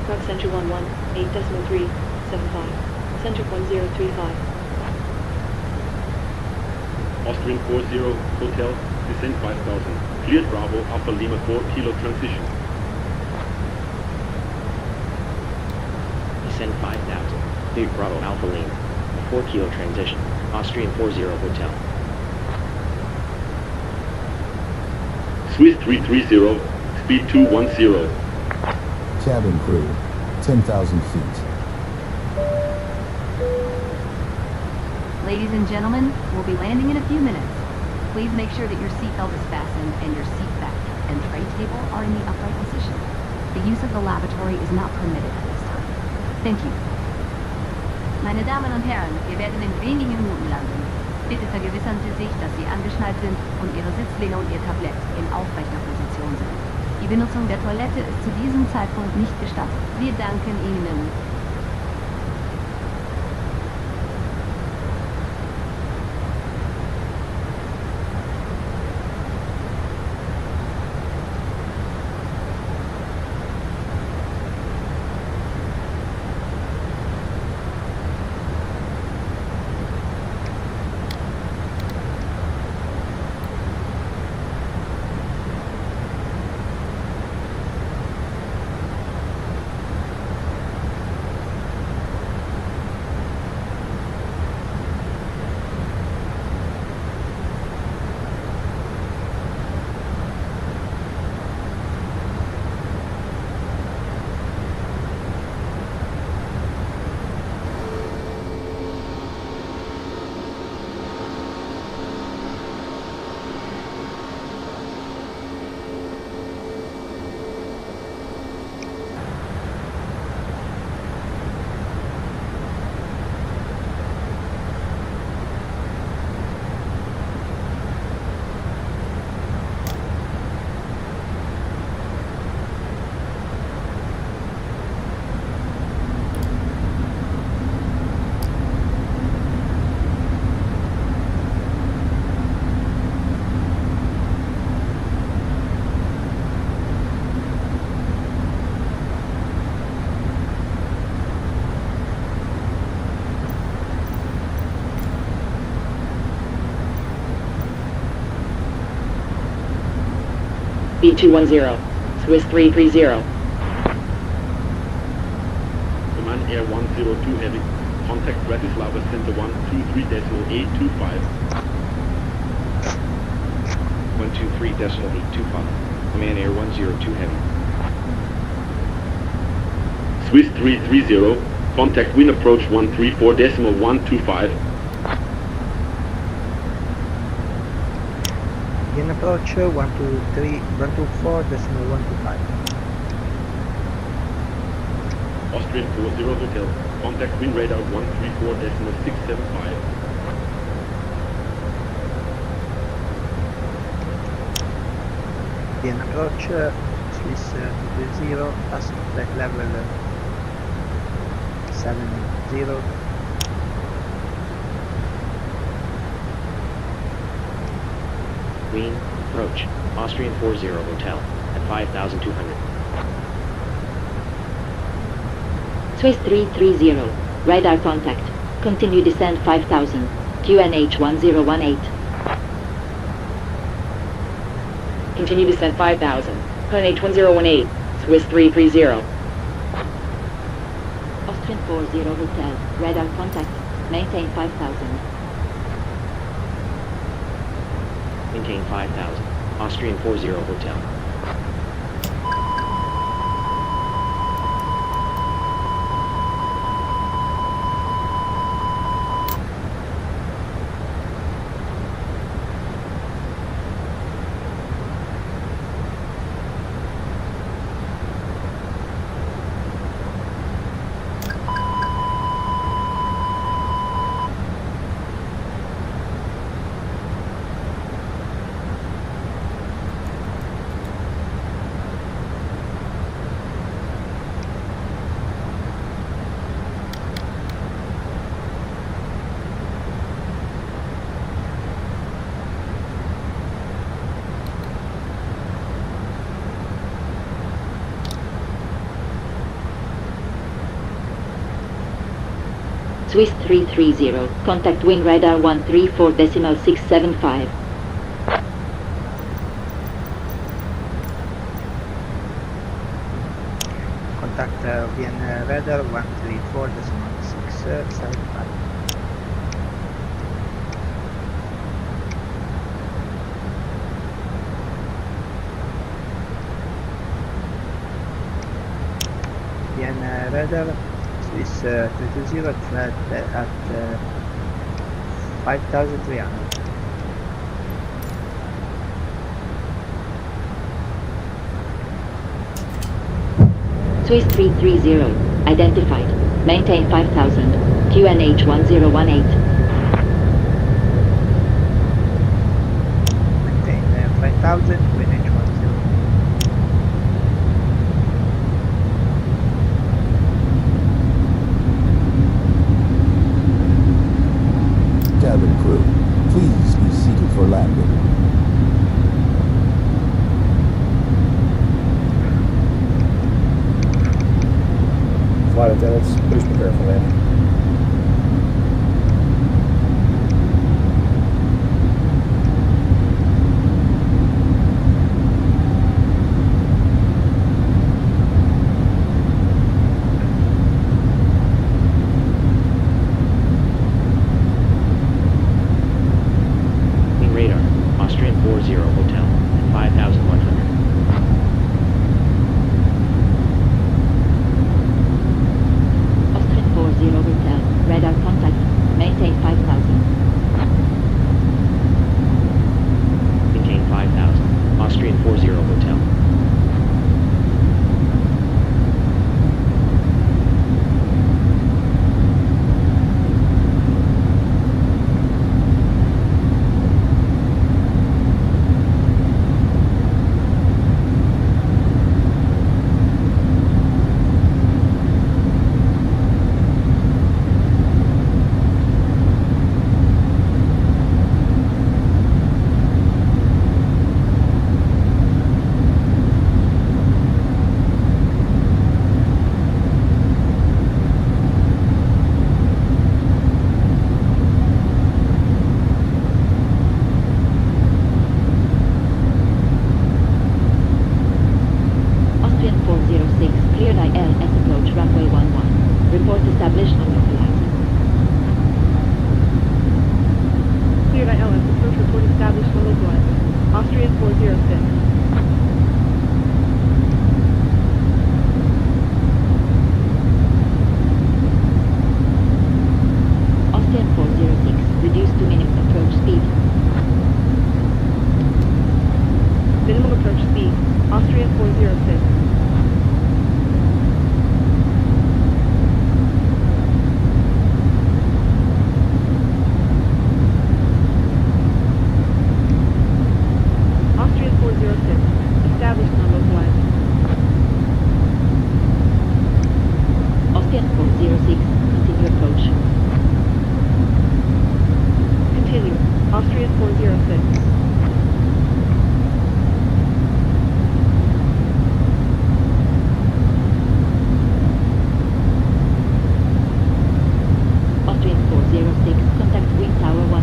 Truck Center 118.375. Center 1035. Austrian 40, hotel, descent 5000. Cleared Bravo, Alpha Lima 4 kilo transition. Descend 5000. Cleared Bravo Alpha Lima. 4 kilo transition. Austrian 40 Hotel. Swiss 330, speed 210. Cabin crew, 10,000 feet. Ladies and gentlemen, we'll be landing in a few minutes. Please make sure that your seatbelt is fastened and your seat back and tray table are in the upright position. The use of the lavatory is not permitted at this time. Thank you. Meine Damen und Herren, wir werden in wenigen Minuten landen. Bitte vergewissern Sie sich, dass Sie angeschnallt sind und Ihre Sitzlehne und Ihr Tablett in aufrechter Position sind. Die Benutzung der Toilette ist zu diesem Zeitpunkt nicht gestattet. Wir danken Ihnen. B210, Swiss 330. Command Air 102 Heavy. Contact Bratislava Center 123.825. 123.825. Command Air 102 Heavy. Swiss 330. Contact wind approach 134.125. In approach 124.125. Austrian 40 Hotel. Contact wind radar 134.675. In approach Swiss 230, passing flight level 70. Wien, approach, Austrian 40 Hotel, at 5,200. Swiss 330, radar contact. Continue descent 5000, QNH 1018. Continue descent 5000. QNH 1018, Swiss 330. Austrian 40 Hotel, radar contact. Maintain 5000. Maintain 5,000, Austrian 40 Hotel. Swiss 330, contact wind radar 134.675. Contact Wien radar 134.675. Wien radar Swiss 220 at 5,300. Swiss 330, identified. Maintain 5000. QNH 1018. Maintain 5000, QNH 10. Cabin crew, please be seated for landing. Flight attendants, please prepare for landing. Wing radar, Austrian 40 Hotel, at 5,100. Austrian 40 Hotel, radar contact. Maintain 5000. Maintain 5,000. Austrian 40 Hotel. Austrian 406, cleared ILS approach runway 11. Report established on your flight. Cleared ILS approach report established on localized. Austrian 406. Austrian 406, reduced to minimum approach speed. Minimum approach speed. Austrian 406. Austrian 406. Established on localized. Austrian 406, continue approach. Continue. Austrian 406. Austrian 406, contact Wind Tower 119.4.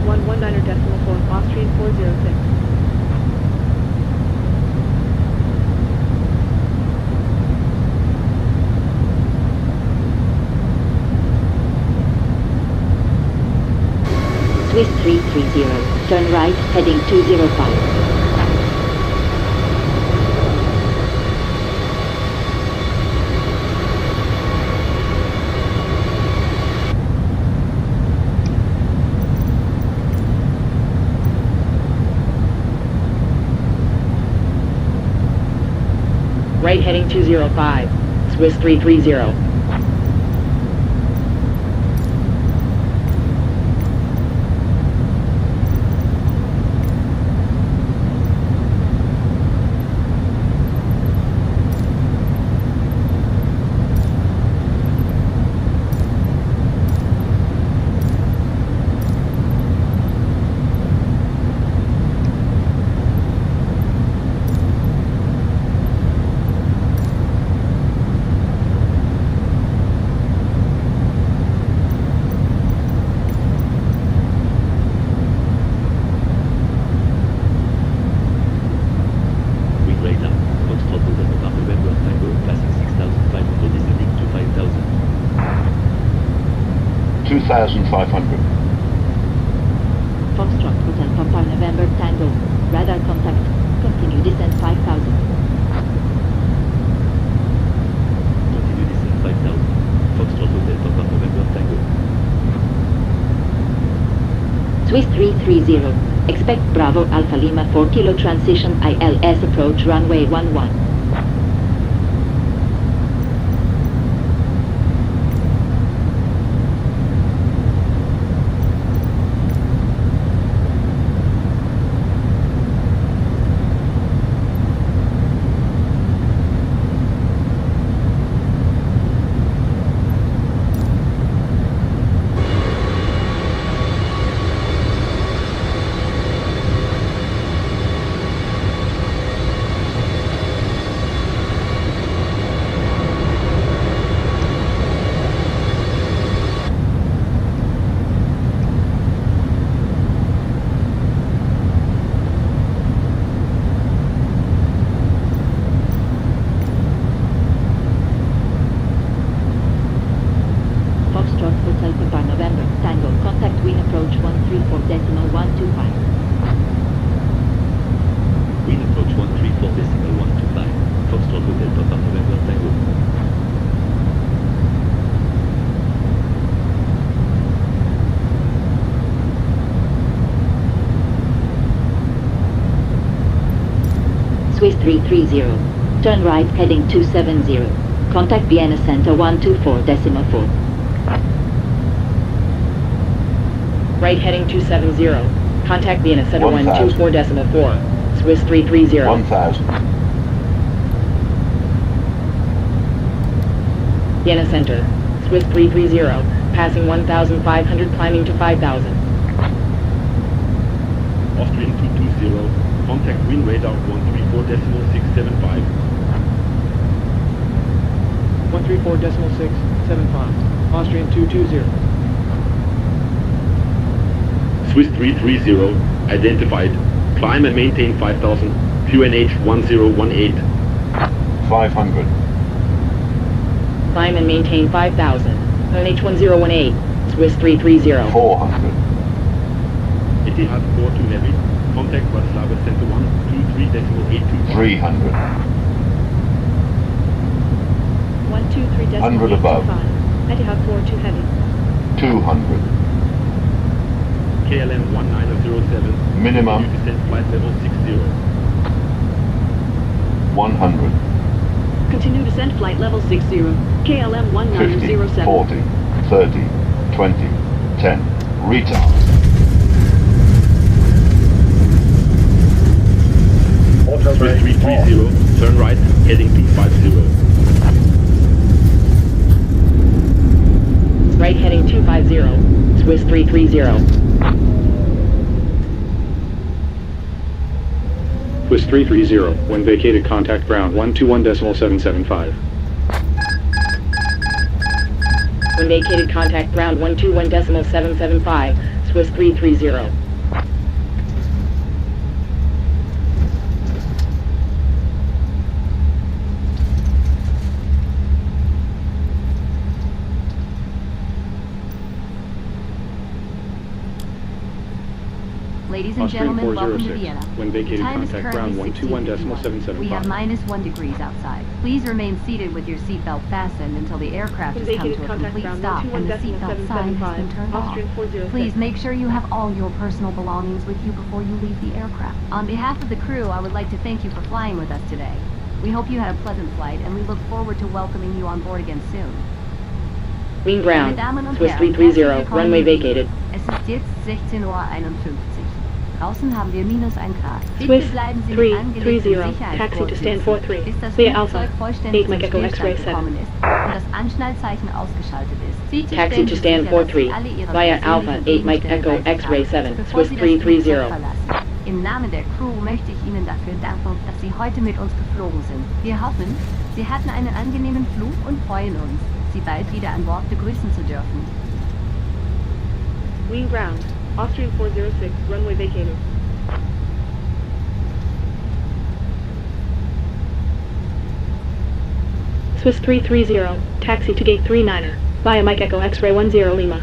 119.4. Austrian 406. Swiss 330, turn right, heading 205. Right heading 205. Swiss 330. Wing radar, Foxtrot Hotel Papa November Tango, passing 6,500, descending to 5,000. 2,500. Foxtrot Hotel Papa November Tango, radar contact. Continue descent 5000. Continue descent 5,000. Foxtrot Hotel Papa November Tango. Swiss 330, Expect Bravo Alpha Lima 4 Kilo transition ILS approach runway 11. Swiss 330. Turn right heading 270. Contact Vienna Center 124.4. Right heading 270. Contact Vienna Center 124.4. Swiss 330. 1000. Vienna Center. Swiss 330. Passing 1,500, climbing to 5,000. Austrian 220. Contact wind radar 134.675. 134.675. Austrian 220. Swiss 330. Identified. Climb and maintain 5,000. QNH 1018. 500. Climb and maintain 5,000. QNH 1018. Swiss 330. 400. Etihad 42 heavy. Contact Bratislava Center 123.823. 300. 123.825. 100 above. Etihad 42 heavy. 200. KLM 1907. Minimum. Descent flight level 60. 100. Continue descent flight level 60. KLM 50. 1907. 40. 30. 20. 10. Retard. Swiss 330. Turn right heading 250. Right heading 250. Swiss 330. Swiss 330. When vacated, contact ground 121.775. When vacated, contact ground 121.775. Swiss 330. Ladies and Austrian gentlemen, welcome to 406. Vienna. When vacated, Time is contact currently ground 16:51. We have 121.775. -1 degrees outside. Please remain seated with your seatbelt fastened until the aircraft When has come vacated, to a contact complete ground stop and the seatbelt sign has been 121.775. turned off. Austrian 406. Please make sure you have all your personal belongings with you before you leave the aircraft. On behalf of the crew, I would like to thank you for flying with us today. We hope you had a pleasant flight and we look forward to welcoming you on board again soon. Green ground. Meine Damen und Swiss Herren, 330. herzlich willkommen Runway in Wien. vacated. Es ist jetzt 16:51 Uhr. Draußen haben wir -1 Grad. Swiss Bitte bleiben Sie mit 330. angelegten Taxi to stand Sicherheitsgurten. 43. Bis das Via Alpha. Flugzeug vollständig 8 zum Mike Echo X-Ray Stillstand 7. gekommen ist und das Anschnallzeichen ausgeschaltet ist. Bitte Taxi stellen to Sie stand sicher, dass 43. Sie alle Ihre Via persönlichen Alpha 8 Mike Gegenstände Echo bei sich X-Ray haben, 7. bevor Swiss Sie das Flugzeug 330. verlassen. Im Namen der Crew möchte ich Ihnen dafür danken, dass Sie heute mit uns geflogen sind. Wir hoffen, Sie hatten einen angenehmen Flug und freuen uns, Sie bald wieder an Bord begrüßen zu dürfen. Wien ground. Austrian 406. Runway vacated. Swiss 330. Taxi to gate 39er. Via Mike Echo X-Ray 10 Lima.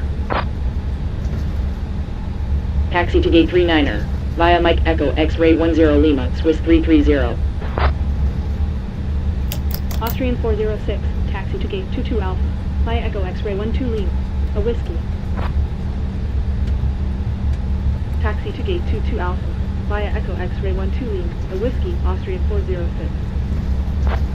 Taxi to gate 39er. Via Mike Echo X-Ray 10 Lima. Swiss 330. Austrian 406. Taxi to gate 22 Alpha. Via Echo X-Ray 12 Lima. A whiskey. Taxi to gate 22 Alpha, via Echo X-ray 12 Lima, a Whiskey, Austrian 406.